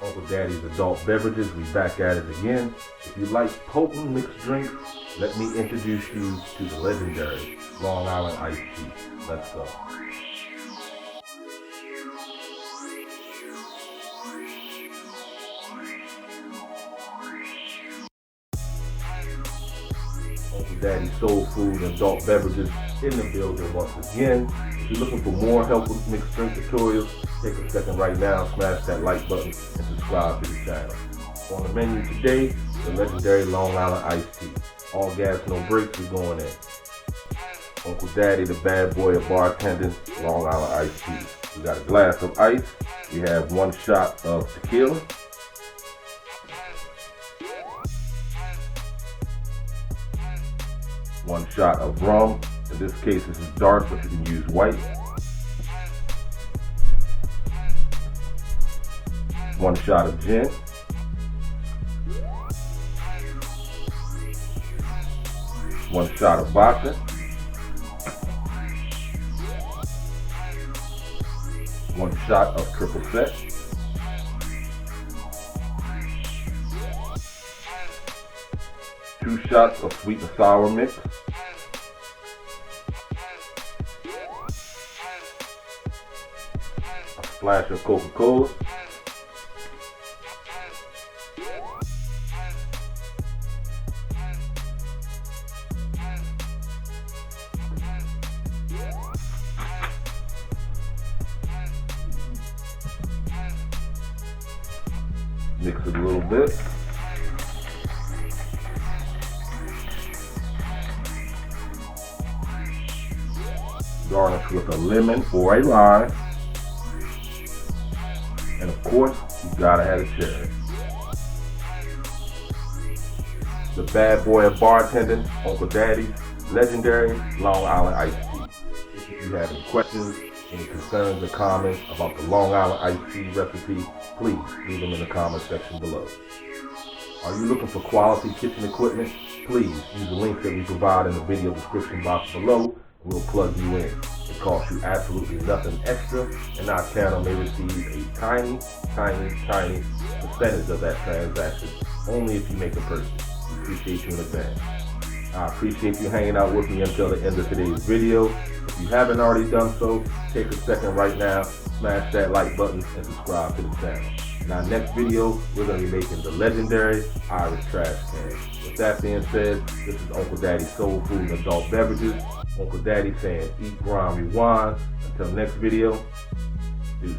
Uncle Daddy's Adult Beverages, we back at it again. If you like potent mixed drinks, let me introduce you to the legendary Long Island iced tea. Let's go. Uncle Daddy's Soul Food and Adult Beverages in the building once again. If you're looking for more helpful mixed drink tutorials, take a second right now, smash that like button, and subscribe to the channel. On the menu today, the legendary Long Island iced tea. All gas, no brakes, we're going in. Uncle Daddy, the bad boy of bartending, Long Island iced tea. We got a glass of ice. We have 1 shot of tequila. One shot of rum. In this case, this is dark, but you can use white. 1 shot of gin. 1 shot of vodka. 1 shot of triple sec. 2 shots of sweet and sour mix. A splash of Coca-Cola. Mix it a little bit. Garnish with a lemon or a lime. And of course, you gotta have a cherry. The bad boy of bartending, Uncle Daddy's legendary Long Island iced tea. If you have any questions, any concerns or comments about the Long Island iced tea recipe, please leave them in the comment section below. Are you looking for quality kitchen equipment? Please use the link that we provide in the video description box below. We'll plug you in. It costs you absolutely nothing extra, and our channel may receive a tiny percentage of that transaction only if you make a purchase. We appreciate you in advance. I appreciate you hanging out with me until the end of today's video. If you haven't already done so, take a second right now, smash that like button, and subscribe to the channel. In our next video, we're going to be making the legendary Irish trash can. With that being said, this is Uncle Daddy's Soul Food and Adult Beverages. Uncle Daddy saying, eat, grind, rewind. Until next video, peace.